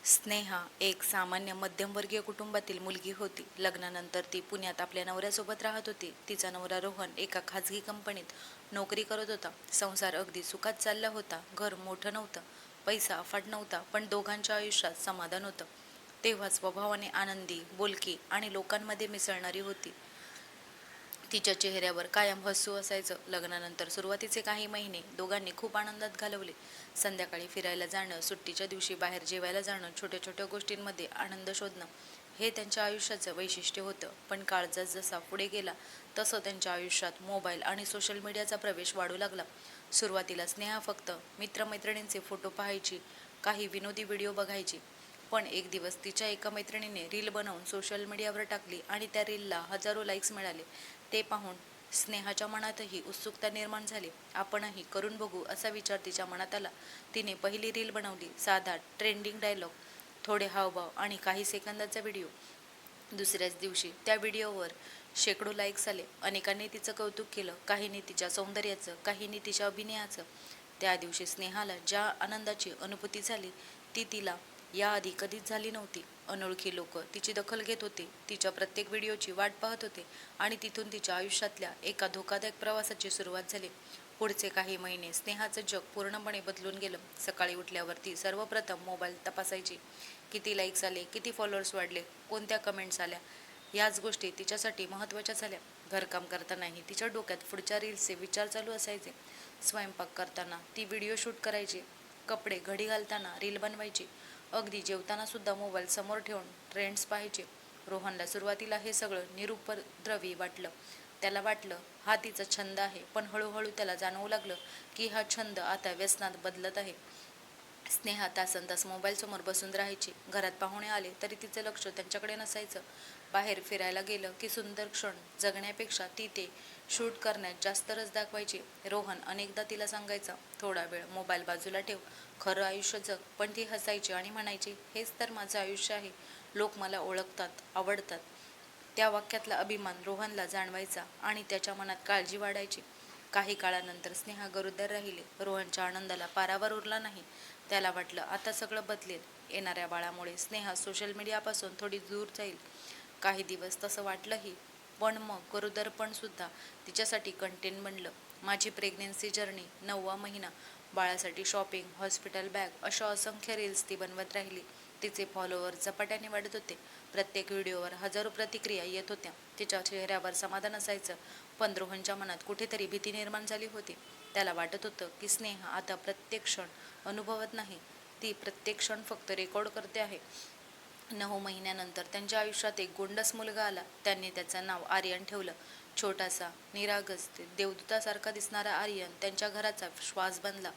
स्नेहा एक सामान्य मध्यमवर्गीय कुटुंबातील मुलगी होती. लग्नानंतर ती पुण्यात आपल्या नवऱ्यासोबत राहत होती. तिचा नवरा रोहन एका खाजगी कंपनीत नोकरी करत होता. संसार अगदी सुखात चालला होता. घर मोठं नव्हतं, पैसा अफाट नव्हता, पण दोघांच्या आयुष्यात समाधान होतं. तेव्हा स्वभावाने आनंदी, बोलकी आणि लोकांमध्ये मिसळणारी होती. तिच्या चेहऱ्यावर कायम हसू असायचं. लग्नानंतर सुरुवातीचे काही महिने दोघांनी खूप आनंदात घालवले. संध्याकाळी फिरायला जाणं, सुट्टीच्या दिवशी बाहेर जेवायला जाणं, छोट्या छोट्या गोष्टींमध्ये आनंद शोधणं, हे त्यांच्या आयुष्याचं वैशिष्ट्य होतं. पण काळ जसजसा पुढे गेला तसं त्यांच्या आयुष्यात मोबाईल आणि सोशल मीडियाचा प्रवेश वाढू लागला. सुरुवातीला स्नेहा फक्त मित्रमैत्रिणींचे फोटो पाहायची, काही विनोदी व्हिडिओ बघायची. पण एक दिवस तिच्या एका मैत्रिणीने रील बनवून सोशल मीडियावर टाकली आणि त्या रीलला हजारो लाईक्स मिळाले. ते पाहून स्नेहाच्या मनातही उत्सुकता निर्माण झाली. आपणही करून बघू असा विचार तिच्या मनात आला. तिने पहिली रील बनवली. साधा ट्रेंडिंग डायलॉग, थोडे हावभाव आणि काही सेकंदाचा व्हिडिओ. दुसऱ्याच दिवशी त्या व्हिडिओवर शेकडो लाईक्स आले. अनेकांनी तिचं कौतुक केलं, काहींनी तिच्या सौंदर्याचं, काहींनी तिच्या अभिनयाचं. त्या दिवशी स्नेहाला ज्या आनंदाची अनुभूती झाली ती तिला याआधी कधीच झाली नव्हती. अनोळखी लोक तिची दखल घेत होते, तिच्या प्रत्येक व्हिडिओची वाट पाहत होते आणि तिथून तिच्या आयुष्यातल्या एका धोकादायक प्रवासाची सुरुवात झाली. पुढचे काही महिने स्नेहाचं जग पूर्णपणे बदलून गेलं. सकाळी उठल्यावर ती सर्वप्रथम मोबाईल तपासायची. किती लाईक्स आले, किती फॉलोअर्स वाढले, कोणत्या कमेंट्स आल्या, याच गोष्टी तिच्यासाठी महत्त्वाच्या झाल्या. घरकाम करतानाही तिच्या डोक्यात पुढच्या रील्सचे विचार चालू असायचे. स्वयंपाक करताना ती व्हिडिओ शूट करायची, कपडे घडी घालताना रील बनवायची, अगदी जेवताना सुद्धा मोबाईल समोर ठेवून ट्रेंड्स पाहायचे. रोहनला सुरुवातीला हे सगळं निरुपद्रवी वाटलं. त्याला वाटलं हा तिचा छंद आहे, पण हळूहळू त्याला जाणवू लागलं की हा छंद आता व्यसनात बदलत आहे. स्नेहा तासनतास मोबाईलसमोर बसून राहायची. घरात पाहुणे आले तरी तिचं लक्ष त्यांच्याकडे नसायचं. बाहेर फिरायला गेलं की सुंदर क्षण जगण्यापेक्षा ती ते शूट करण्यात जास्त रस दाखवायची. रोहन अनेकदा तिला सांगायचा, थोडा वेळ मोबाईल बाजूला ठेव, खरं आयुष्य जग. पण ती हसायची आणि म्हणायची, हेच तर माझं आयुष्य आहे, लोक मला ओळखतात, आवडतात. त्या वाक्यातला अभिमान रोहनला जाणवायचा आणि त्याच्या मनात काळजी वाढायची. काही काळानंतर स्नेहा गरोदर राहिली. रोहनच्या आनंदाला पारावर उरला नाही. त्याला वाटलं आता सगळं बदलेल. येणाऱ्या बाळामुळे स्नेहा सोशल मीडियापासून थोडी दूर जाईल. काही दिवस तसं वाटलंही, पण मग गरोदरपण सुद्धा तिच्यासाठी कंटेंट बनलं. माझी प्रेग्नेन्सी जर्नी, 9वा महिना, बाळासाठी शॉपिंग, हॉस्पिटल बॅग, अशा असंख्य रील्स ती बनवत राहिली. तिचे फॉलोअर झपाट्याने वाढत होते. प्रत्येक व्हिडिओवर हजारो प्रतिक्रिया येत होत्या. तिच्या चेहऱ्यावर समाधान असायचं, पण रोहनच्या मनात कुठेतरी भीती निर्माण झाली होती. त्याला वाटत होतं की स्नेहा आता प्रत्येक क्षण अनुभवत नाही, ती प्रत्येक क्षण फक्त रेकॉर्ड करते आहे. 9 महिन्यानंतर त्यांच्या आयुष्यात एक गोंडस मुलगा आला. त्यांनी त्याचं नाव आर्यन ठेवलं. छोटासा, निरागस, देवदूतासारखा दिसणारा आर्यन त्यांच्या घराचा श्वास बनला.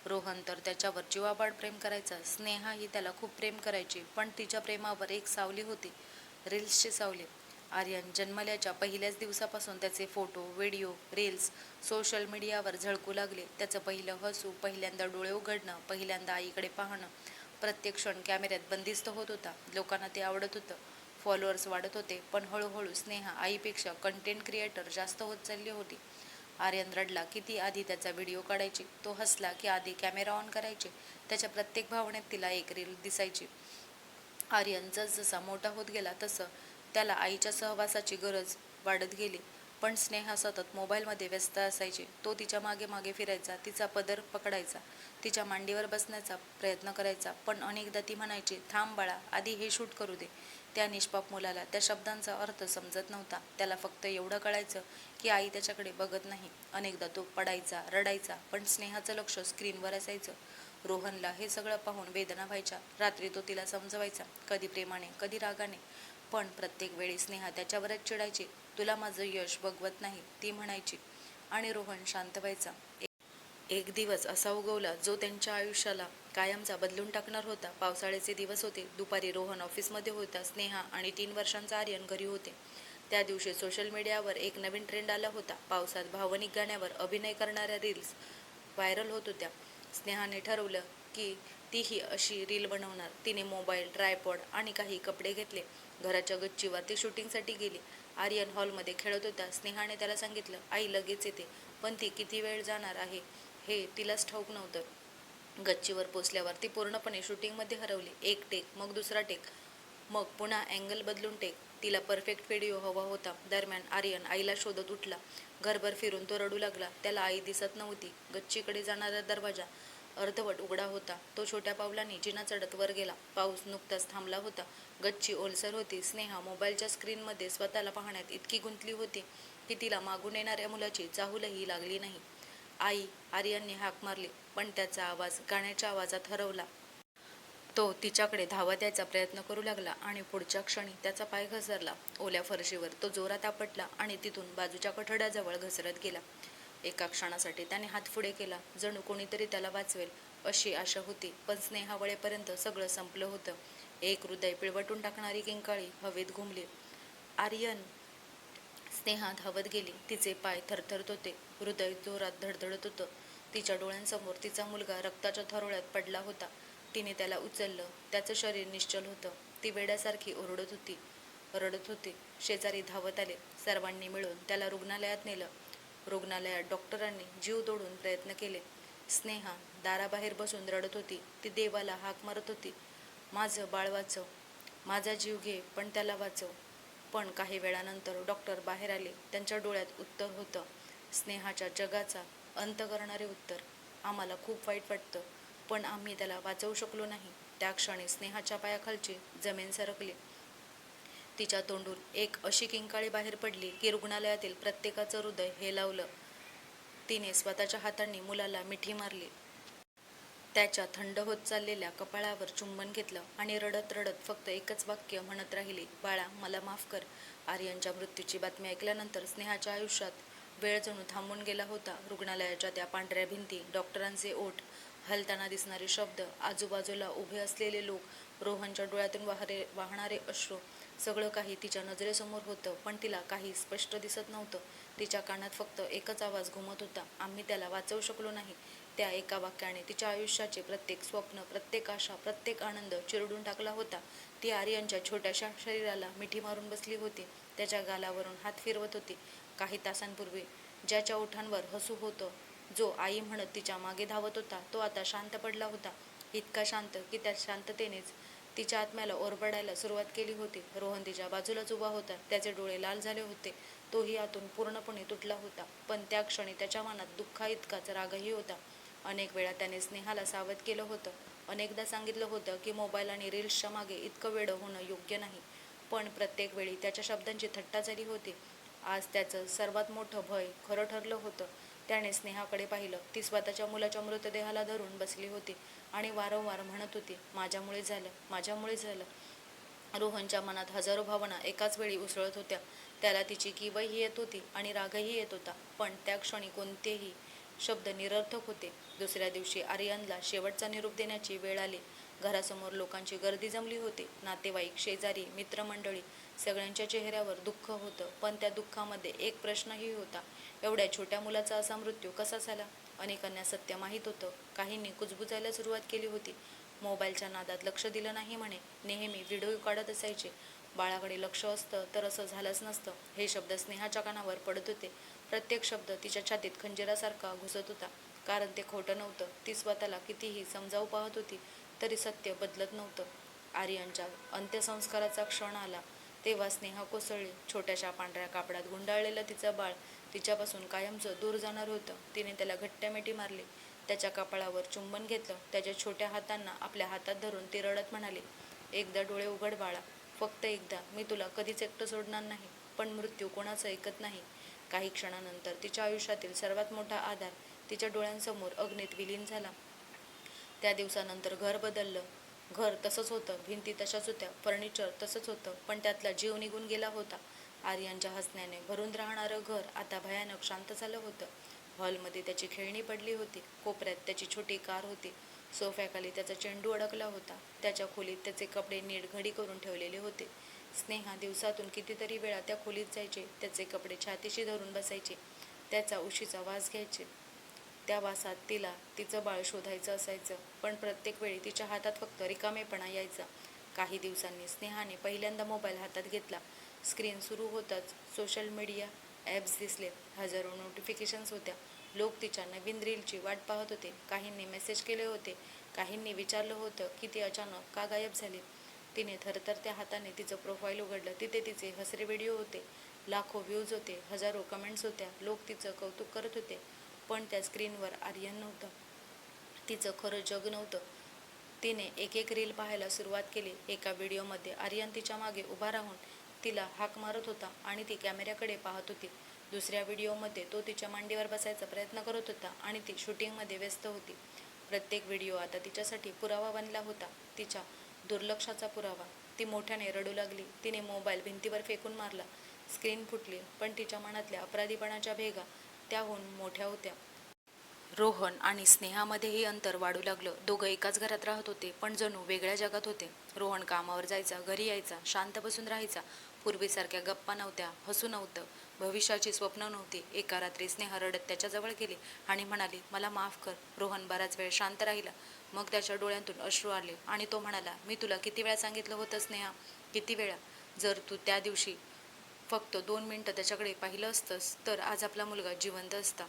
रोहन तर त्याच्यावर जीवापाड प्रेम करायचा. स्नेहा ही त्याला खूप प्रेम करायची, पण तिच्या प्रेमावर एक सावली होती, रील्सची सावली. आर्यन जन्मल्याच्या पहिल्याच दिवसापासून त्याचे फोटो, व्हिडिओ, रील्स सोशल मीडियावर झळकू लागले. त्याचं पहिलं हसू, पहिल्यांदा डोळे उघडणं, पहिल्यांदा आईकडे पाहणं, प्रत्येक क्षण कॅमेऱ्यात बंदिस्त होत होता. लोकांना ते आवडत होतं, फॉलोअर्स वाढत होते, पण हळूहळू स्नेहा आईपेक्षा कंटेंट क्रिएटर जास्त होत चालली होती. आर्यन रडला की ती आधी त्याचा व्हिडिओ काढायची, तो हसला की आधी कॅमेरा ऑन करायचे. त्याच्या प्रत्येक भावनेत तिला एक रील दिसायची. आर्यन जसजसा मोठा होत गेला तसं त्याला आईच्या सहवासाची गरज वाढत गेली. पण स्नेहा सतत मोबाईलमध्ये व्यस्त असायची. तो तिच्या मागे मागे फिरायचा, तिचा पदर पकडायचा, तिच्या मांडीवर बसण्याचा प्रयत्न करायचा. पण अनेकदा ती म्हणायची, थांब बाळा, आधी हे शूट करू दे. त्या निष्पाप मुलाला त्या शब्दांचा अर्थ समजत नव्हता. त्याला फक्त एवढं कळायचं की आई त्याच्याकडे बघत नाही. अनेकदा तो पडायचा, रडायचा, पण स्नेहाचं लक्ष स्क्रीनवर असायचं. रोहनला हे सगळं पाहून वेदना व्हायच्या. रात्री तो तिला समजवायचा, कधी प्रेमाने, कधी रागाने, पण प्रत्येक वेळी स्नेहा त्याच्यावरच चिडायची. तुला माझं यश बघवत नाही, ती म्हणायची, आणि रोहन शांत व्हायचा. एक दिवस असा उगवला जो त्यांच्या आयुष्याला कायमचा बदलून टाकणार होता. पावसाळ्याचे दिवस होते. दुपारी रोहन ऑफिसमध्ये होता. स्नेहा आणि 3 वर्षांचा आर्यन घरी होते. त्या दिवशी सोशल मीडियावर एक नवीन ट्रेंड आला होता. पावसात भावनिक गाण्यावर अभिनय करणाऱ्या रील्स व्हायरल होत होत्या. स्नेहाने ठरवलं की तीही अशी रील बनवणार. तिने मोबाईल, ट्रायपॉड आणि काही कपडे घेतले. घराच्या गच्चीवर ती शूटिंगसाठी गेली. आर्यन हॉलमध्ये खेळत होता. स्नेहाने त्याला सांगितलं, आई लगेच येते. पण ती किती वेळ जाणार आहे हे तिलाच ठाऊक नव्हतं. गच्चीवर पोचल्यावर ती पूर्णपणे शूटिंगमध्ये हरवली. एक टेक, मग दुसरा टेक, मग पुन्हा अँगल बदलून टेक. तिला परफेक्ट व्हिडिओ हवा होता. दरम्यान आर्यन आईला शोधत उठला. घरभर फिरून तो रडू लागला. त्याला आई दिसत नव्हती. गच्चीकडे जाणारा दरवाजा अर्धवट उघडा होता. तो छोट्या पावलांनी जिना चढत वर गेला. पाऊस नुकताच थांबला होता. गच्ची ओलसर होती. स्नेहा मोबाईलच्या स्क्रीनमध्ये स्वतःला पाहण्यात इतकी गुंतली होती की तिला मागून येणाऱ्या मुलाची चाहूलही लागली नाही. आई, आर्यनने हाक मारली, पण त्याचा आवाज गाण्याच्या आवाजात हरवला. तो तिच्याकडे धावत यायचा प्रयत्न करू लागला आणि पुढच्या क्षणी त्याचा पाय घसरला. ओल्या फरशीवर तो जोरात आपटला आणि तिथून बाजूच्या कठड्याजवळ घसरत गेला. एका क्षणासाठी त्याने हात पुढे केला, जणू कोणीतरी त्याला वाचवेल अशी आशा होती. पण स्नेहा वळेपर्यंत सगळं संपलं होतं. एक हृदय पिळवटून टाकणारी किंकाळी हवेत घुमली. आर्यन! स्नेहा धावत गेली. तिचे पाय थरथरत होते. हृदय जोरात धडधडत होतं. तिच्या डोळ्यांसमोर तिचा मुलगा रक्ताच्या थरोळ्यात पडला होता. तिने त्याला उचललं. त्याचं शरीर निश्चल होतं. ती वेड्यासारखी ओरडत होती, रडत होती. शेजारी धावत आले. सर्वांनी मिळून त्याला रुग्णालयात नेलं. रुग्णालयात डॉक्टरांनी जीव तोडून प्रयत्न केले. स्नेहा दाराबाहेर बसून रडत होती. ती देवाला हाक मारत होती, माझं बाळ वाचव, माझा जीव घे, पण त्याला वाचव. पण काही वेळानंतर डॉक्टर बाहेर आले. त्यांच्या डोळ्यात उत्तर होतं, स्नेहाच्या जगाचा अंत करणारे उत्तर. आम्हाला खूप वाईट वाटतं, पण आम्ही त्याला वाचवू शकलो नाही. त्या क्षणी स्नेहाच्या पायाखालची जमीन सरकली. तिच्या तोंडून एक अशी किंकाळी बाहेर पडली की रुग्णालयातील प्रत्येकाचं हृदय हेलावलं. तिने स्वतःच्या हातांनी मुलाला मिठी मारली. त्याच्या थंड होत चाललेल्या कपाळावर चुंबन घेतलं आणि रडत रडत फक्त एकच वाक्य म्हणत राहिली, बाळा, मला माफ कर. आर्यनच्या मृत्यूची बातमी ऐकल्यानंतर स्नेहाच्या आयुष्यात वेळ जणू थांबून गेला होता. रुग्णालयाच्या त्या पांढऱ्या भिंती, डॉक्टरांचे ओठ, हलताना दिसणारे शब्द, आजूबाजूला उभे असलेले लोक, रोहनच्या डोळ्यातून वाहणारे अश्रू, सगळं काही तिच्या नजरेसमोर होतं. पण तिला काही स्पष्ट दिसत नव्हतं. तिच्या कानात फक्त एकच आवाज घुमत होता, आम्ही त्याला वाचवू शकलो नाही. त्या एका वाक्याने तिच्या आयुष्याचे प्रत्येक स्वप्न, प्रत्येक आशा, प्रत्येक आनंद चिरडून टाकला होता. ती आर्यनच्या छोट्याशा शरीराला मिठी मारून बसली होती. त्याच्या गालावरून हात फिरवत होती. काही तासांपूर्वी ज्याच्या ओठांवर हसू होतं, जो आई म्हणत तिच्या मागे धावत होता, तो आता शांत पडला होता. इतका शांत की त्या शांततेनेच तिच्या आत्म्याला ओरबाडायला सुरुवात केली होती. रोहन तिच्या बाजूलाच उभा होता. त्याचे डोळे लाल झाले होते. तोही आतून पूर्णपणे तुटला होता. पण त्या क्षणी त्याच्या मनात दुःखा इतकाच रागही होता. अनेक वेळा त्याने स्नेहाला सावध केलं होतं. अनेकदा सांगितलं होतं की मोबाईल आणि रील्सच्या मागे इतकं वेडं होणं योग्य नाही. पण प्रत्येक वेळी त्याच्या शब्दांची थट्टा झाली होती. आज त्याचं सर्वात मोठं भय खरं ठरलं होतं. त्याने स्नेहाकडे पाहिलं. ती स्वतःच्या मुलाच्या मृतदेहाला धरून बसली होती आणि वारंवार म्हणत होती, माझ्यामुळे झालं, माझ्यामुळे झालं. रोहनच्या मनात हजारो भावना एकाच वेळी उसळत होत्या. त्याला तिची किवही येत होती आणि रागही येत होता. पण त्या क्षणी कोणतेही शब्द निरर्थक होते. दुसऱ्या दिवशी आर्यनला शेवटचा निरोप देण्याची वेळ आली. घरासमोर लोकांची गर्दी जमली होती. नातेवाईक, शेजारी, मित्रमंडळी, सगळ्यांच्या चेहऱ्यावर दुःख होतं. पण त्या दुःखामध्ये एक प्रश्नही होता, एवढ्या छोट्या मुलाचा असा मृत्यू कसा झाला? अनेकांना सत्य माहीत होतं. काहींनी कुजबुजायला सुरुवात केली होती. मोबाईलच्या नादात लक्ष दिलं नाही म्हणे. नेहमी व्हिडिओ काढत असायचे. बाळाकडे लक्ष असतं तर असं झालंच नसतं. हे शब्द स्नेहाच्या कानावर पडत होते. प्रत्येक शब्द तिच्या छातीत खंजिरासारखा घुसत होता. कारण ते खोटं नव्हतं. ती स्वतःला कितीही समजावू पाहत होती तरी सत्य बदलत नव्हतं. आर्यनच्या अंत्यसंस्काराचा क्षण आला तेव्हा स्नेहा कोसळली. छोट्याशा पांढऱ्या कापडात गुंडाळलेलं तिचं बाळ तिच्यापासून कायमचं दूर जाणार होतं. तिने त्याला घट्ट मिठी मारली. त्याच्या कपाळावर चुंबन घेतलं. त्याच्या छोट्या हातांना आपल्या हातात धरून ती रडत म्हणाली, एकदा डोळे उघड बाळा, फक्त एकदा. मी तुला कधीच एकटं सोडणार नाही. पण मृत्यू कोणाचं ऐकत नाही. काही क्षणानंतर तिच्या आयुष्यातील सर्वात मोठा आधार तिच्या डोळ्यांसमोर अग्नीत विलीन झाला. त्या दिवसानंतर घर बदललं. घर तसंच होतं, भिंती तशाच होत्या, फर्निचर तसंच होतं, पण त्यातला जीव निघून गेला होता. आर्यनच्या हसण्याने भरून राहणारं घर आता भयानक शांत झालं होतं. हॉलमध्ये त्याची खेळणी पडली होती. कोपऱ्यात त्याची छोटी कार होती. सोफ्याखाली त्याचा चेंडू अडकला होता. त्याच्या खोलीत त्याचे कपडे नीट घडी करून ठेवलेले होते. स्नेहा दिवसातून कितीतरी वेळा त्या खोलीत जायचे. त्याचे कपडे छातीशी धरून बसायचे. त्याचा उशीचा वास घ्यायचे. त्या वासात तिला तिचं बाळ शोधायचं असायचं. पण प्रत्येक वेळी तिच्या हातात फक्त रिकामेपणा यायचा. काही दिवसांनी स्नेहाने पहिल्यांदा मोबाईल हातात घेतला. स्क्रीन सुरू होताच सोशल मीडिया ॲप्स दिसले. हजारो नोटिफिकेशन्स होत्या. लोक तिच्या नवीन रीलची वाट पाहत होते. काहींनी मेसेज केले होते, काहींनी विचारलं होतं की ती अचानक का गायब झाली. तिने थरथरत्या हाताने तिचं प्रोफाईल उघडलं. तिथे तिचे हसरे व्हिडिओ होते, लाखो व्ह्यूज होते, हजारो कमेंट्स होत्या. लोक तिचं कौतुक करत होते, पण त्या स्क्रीनवर आर्यन नव्हतं. तिचं खरं जग नव्हतं. तिने एक एक रील पाहायला सुरुवात केली. एका व्हिडिओमध्ये आर्यन तिच्या मागे उभा राहून तिला हाक मारत होता आणि ती कॅमेऱ्याकडे पाहत होती. दुसऱ्या व्हिडिओमध्ये तो तिच्या मांडीवर बसायचा प्रयत्न करत होता आणि ती शूटिंगमध्ये व्यस्त होती. प्रत्येक व्हिडिओ आता तिच्यासाठी पुरावा बनला होता, तिच्या दुर्लक्षाचा पुरावा. ती मोठ्याने रडू लागली. तिने मोबाईल भिंतीवर फेकून मारला. स्क्रीन फुटली, पण तिच्या मनातल्या अपराधीपणाच्या भेगा त्याहून मोठ्या होत्या. रोहन आणि स्नेहामध्येही अंतर वाढू लागलं. दोघं एकाच घरात राहत होते, पण जणू वेगळ्या जगात होते. रोहन कामावर जायचा, घरी यायचा, शांत बसून राहायचा. पूर्वीसारख्या गप्पा नव्हत्या, हसू नव्हतं, भविष्याची स्वप्न नव्हती. एका रात्री स्नेहा रडत त्याच्याजवळ गेली आणि म्हणाली, मला माफ कर. रोहन बराच वेळ शांत राहिला. मग त्याच्या डोळ्यांतून अश्रू आले आणि तो म्हणाला, मी तुला किती वेळा सांगितलं होतं स्नेहा, किती वेळा. जर तू त्या दिवशी फक्त 2 मिनिटं त्याच्याकडे पाहिलं असतंस तर आज आपला मुलगा जिवंत असता.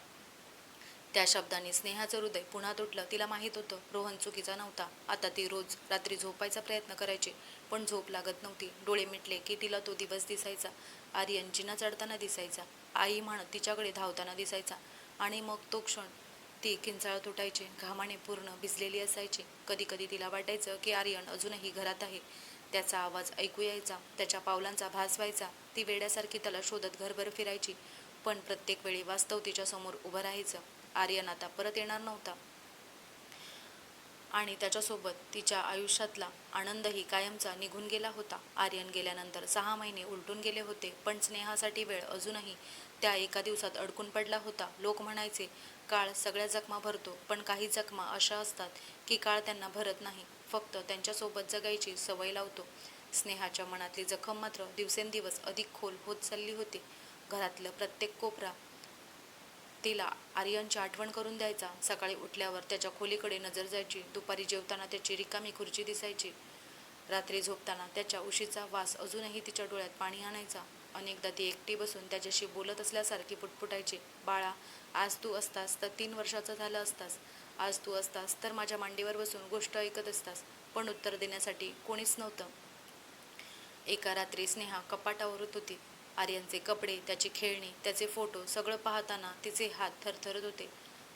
त्या शब्दांनी स्नेहाचं हृदय पुन्हा तुटलं. तिला माहीत होतं रोहन चुकीचा नव्हता. आता ती रोज रात्री झोपायचा प्रयत्न करायची, पण झोप लागत नव्हती. डोळे मिटले की तिला तो दिवस दिसायचा. आर्यन जिना चढताना दिसायचा, आई म्हणत तिच्याकडे धावताना दिसायचा, आणि मग तो क्षण ती किंचाळत उठायची, घामाने पूर्ण भिजलेली असायची. कधी कधी तिला वाटायचं की आर्यन अजूनही घरात आहे. त्याचा आवाज ऐकू यायचा, त्याच्या पावलांचा भास व्हायचा. ती वेड्यासारखी त्याला शोधत घरभर फिरायची, पण प्रत्येक वेळी वास्तव तिच्या समोर उभं राहायचं. आर्यन आता परत येणार नव्हता आणि त्याच्यासोबत तिच्या आयुष्यातला आनंदही कायमचा निघून गेला होता. आर्यन गेल्यानंतर 6 महिने उलटून गेले होते, पण स्नेहासाठी वेळ अजूनही त्या एका दिवसात अडकून पडला होता. लोक म्हणायचे, काळ सगळ्या जखमा भरतो, पण काही जखमा अशा असतात की काळ त्यांना भरत नाही, फक्त त्यांच्यासोबत जगायची सवय लावतो. स्नेहाच्या मनातली जखम मात्र दिवसेंदिवस अधिक खोल होत चालली होती. घरातलं प्रत्येक कोपरा तिला आर्यनची आठवण करून द्यायचा. सकाळी उठल्यावर त्याच्या खोलीकडे नजर जायची, दुपारी जेवताना त्याची रिकामी खुर्ची दिसायची, रात्री झोपताना त्याच्या उशीचा वास अजूनही तिच्या डोळ्यात पाणी आणायचा. अनेकदा ती एकटी बसून त्याच्याशी बोलत असल्यासारखी पुटपुटायची, बाळा, आज तू असतास तर 3 वर्षाचा झाला असतास. आज तू असतास तर माझ्या मांडीवर बसून गोष्ट ऐकत असतास. पण उत्तर देण्यासाठी कोणीच नव्हतं. एका रात्री स्नेहा कपाटावर होती. आर्यनचे कपडे, त्याची खेळणी, त्याचे फोटो सगळं पाहताना तिचे हात थरथरत होते.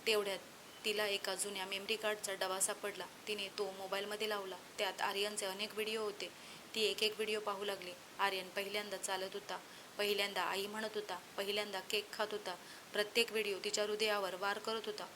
तेवढ्यात तिला एका जुन्या मेमरी कार्डचा डबा सापडला. तिने तो मोबाईलमध्ये लावला. त्यात आर्यनचे अनेक व्हिडिओ होते. ती एक एक व्हिडिओ पाहू लागली. आर्यन पहिल्यांदा चालत होता, पहिल्यांदा आई म्हणत होता, पहिल्यांदा केक खात होता. प्रत्येक व्हिडिओ तिच्या हृदयावर वार करत होता.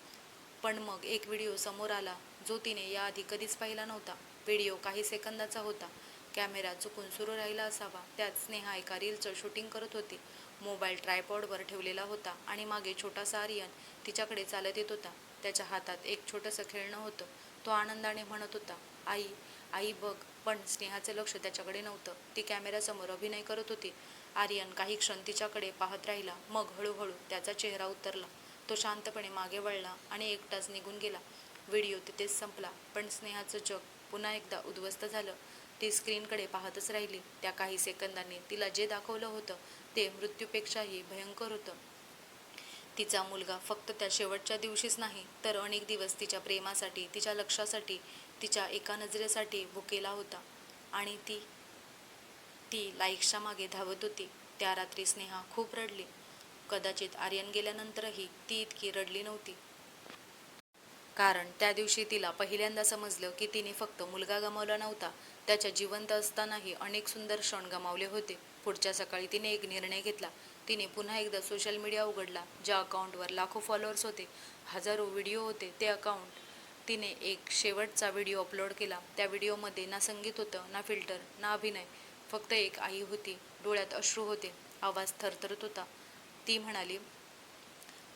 पण मग एक व्हिडिओ समोर आला जो तिने याआधी कधीच पाहिला नव्हता. व्हिडिओ काही सेकंदाचा होता. कॅमेरा चुकून सुरू राहिला असावा. त्यात स्नेहा एका रीलचं शूटिंग करत होती. मोबाईल ट्रायपॉडवर ठेवलेला होता आणि मागे छोटासा आर्यन तिच्याकडे चालत येत होता. त्याच्या हातात एक छोटंसं खेळणं होतं. तो आनंदाने म्हणत होता, आई, आई बघ. पण स्नेहाचं लक्ष त्याच्याकडे नव्हतं. ती कॅमेऱ्यासमोर अभिनय करत होती. आर्यन काही क्षण तिच्याकडे पाहत राहिला. मग हळूहळू त्याचा चेहरा उतरला. तो शांतपणे मागे वळला आणि एकटाच निघून गेला. व्हिडिओ तिथेच संपला. पण स्नेहाचं जग पुन्हा एकदा उद्ध्वस्त झालं. ती स्क्रीनकडे पाहतच राहिली. त्या काही सेकंदांनी तिला जे दाखवलं होतं ते मृत्यूपेक्षाही भयंकर होतं. तिचा मुलगा फक्त त्या शेवटच्या दिवशीच नाही, तर अनेक दिवस तिच्या प्रेमासाठी, तिच्या लक्षासाठी, तिच्या एका नजरेसाठी भुकेला होता. आणि ती ती लाईक्सच्या मागे धावत होती. त्या रात्री स्नेहा खूप रडली. कदाचित आर्यन गेल्यानंतरही ती इतकी रडली नव्हती. कारण त्या दिवशी तिला पहिल्यांदा समजलं की तिने फक्त मुलगा गमावला नव्हता, त्याच्या जिवंत असतानाही अनेक सुंदर क्षण गमावले होते. पुढच्या सकाळी तिने एक निर्णय घेतला. तिने पुन्हा एकदा सोशल मीडिया उघडला. ज्या अकाउंटवर लाखो फॉलोअर्स होते, हजारो व्हिडिओ होते, ते अकाउंट तिने एक शेवटचा व्हिडिओ अपलोड केला. त्या व्हिडिओमध्ये ना संगीत होतं, ना फिल्टर, ना अभिनय, फक्त एक आई होती. डोळ्यात अश्रू होते, आवाज थरथरत होता. ती म्हणाली,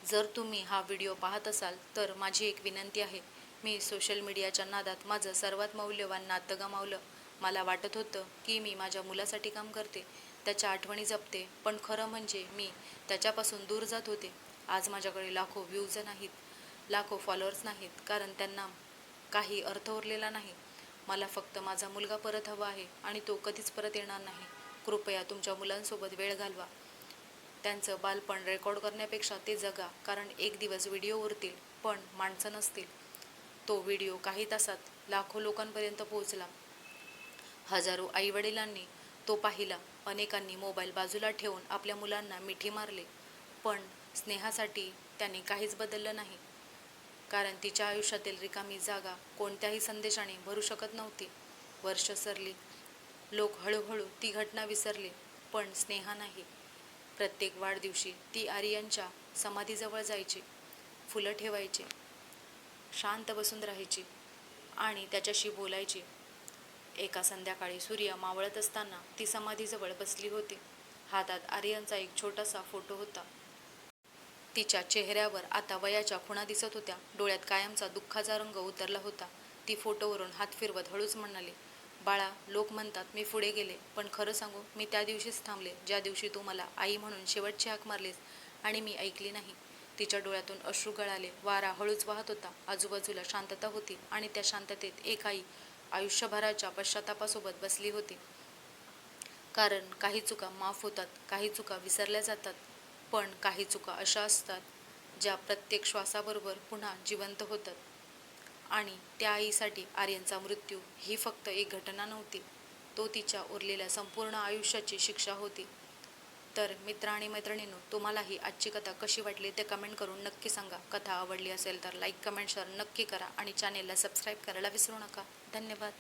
जर तुम्ही हा व्हिडिओ पाहत असाल तर माझी एक विनंती आहे. मी सोशल मीडियाच्या नादात माझं सर्वात मौल्यवान नातं गमावलं. मला वाटत होतं की मी माझ्या मुलासाठी काम करते, त्याच्या आठवणी जपते, पण खरं म्हणजे मी त्याच्यापासून दूर जात होते. आज माझ्याकडे लाखो व्ह्यूज नाहीत, लाखो फॉलोअर्स नाहीत, कारण त्यांना काही अर्थ उरलेला नाही. मला फक्त माझा मुलगा परत हवा आहे आणि तो कधीच परत येणार नाही. कृपया तुमच्या मुलांसोबत वेळ घालवा. त्यांचं बालपण रेकॉर्ड करण्यापेक्षा ते जगा, कारण एक दिवस व्हिडिओ उरतील पण माणसं नसतील. तो व्हिडिओ काही तासात लाखो लोकांपर्यंत पोहोचला. हजारो आईवडिलांनी तो पाहिला. अनेकांनी मोबाईल बाजूला ठेवून आपल्या मुलांना मिठी मारली. पण स्नेहासाठी त्याने काहीच बदललं नाही, कारण तिच्या आयुष्यातील रिकामी जागा कोणत्याही संदेशाने भरू शकत नव्हती. वर्ष सरली. लोक हळूहळू ती घटना विसरले, पण स्नेहा नाही. प्रत्येक वाढदिवशी ती आर्यनच्या समाधीजवळ जायची, फुलं ठेवायची, शांत बसून राहायची आणि त्याच्याशी बोलायची. एका संध्याकाळी सूर्य मावळत असताना ती समाधीजवळ बसली होती. हातात आर्यनचा एक छोटासा फोटो होता. तिच्या चेहऱ्यावर आता वयाच्या खुणा दिसत होत्या. डोळ्यात कायमचा दुःखाचा रंग उतरला होता. ती फोटोवरून हात फिरवत हळूच म्हणाली, बाळा, लोक म्हणतात मी पुढे गेले, पण खरं सांगू, मी त्या दिवशीच थांबले ज्या दिवशी तू मला आई म्हणून शेवटची हाक मारलीस आणि मी ऐकली नाही. तिच्या डोळ्यातून अश्रू गळाले. वारा हळूच वाहत होता. आजूबाजूला शांतता होती आणि त्या शांततेत एक आई आयुष्यभराच्या पश्चातापासोबत बसली होती. कारण काही चुका माफ होतात, काही चुका विसरल्या जातात, पण काही चुका अशा असतात ज्या प्रत्येक श्वासाबरोबर पुन्हा जिवंत होतात. आणि त्या आईसाठी आर्यनचा मृत्यू ही फक्त एक घटना नव्हती, तो तिच्या उरलेल्या संपूर्ण आयुष्याची शिक्षा होती. तर मित्र आणि मैत्रिणींनो, तुम्हाला ही आजची कथा कशी वाटली ते कमेंट करून नक्की सांगा. कथा आवडली असेल तर लाईक, कमेंट, शेअर नक्की करा आणि चॅनेलला सबस्क्राईब करायला विसरू नका. धन्यवाद.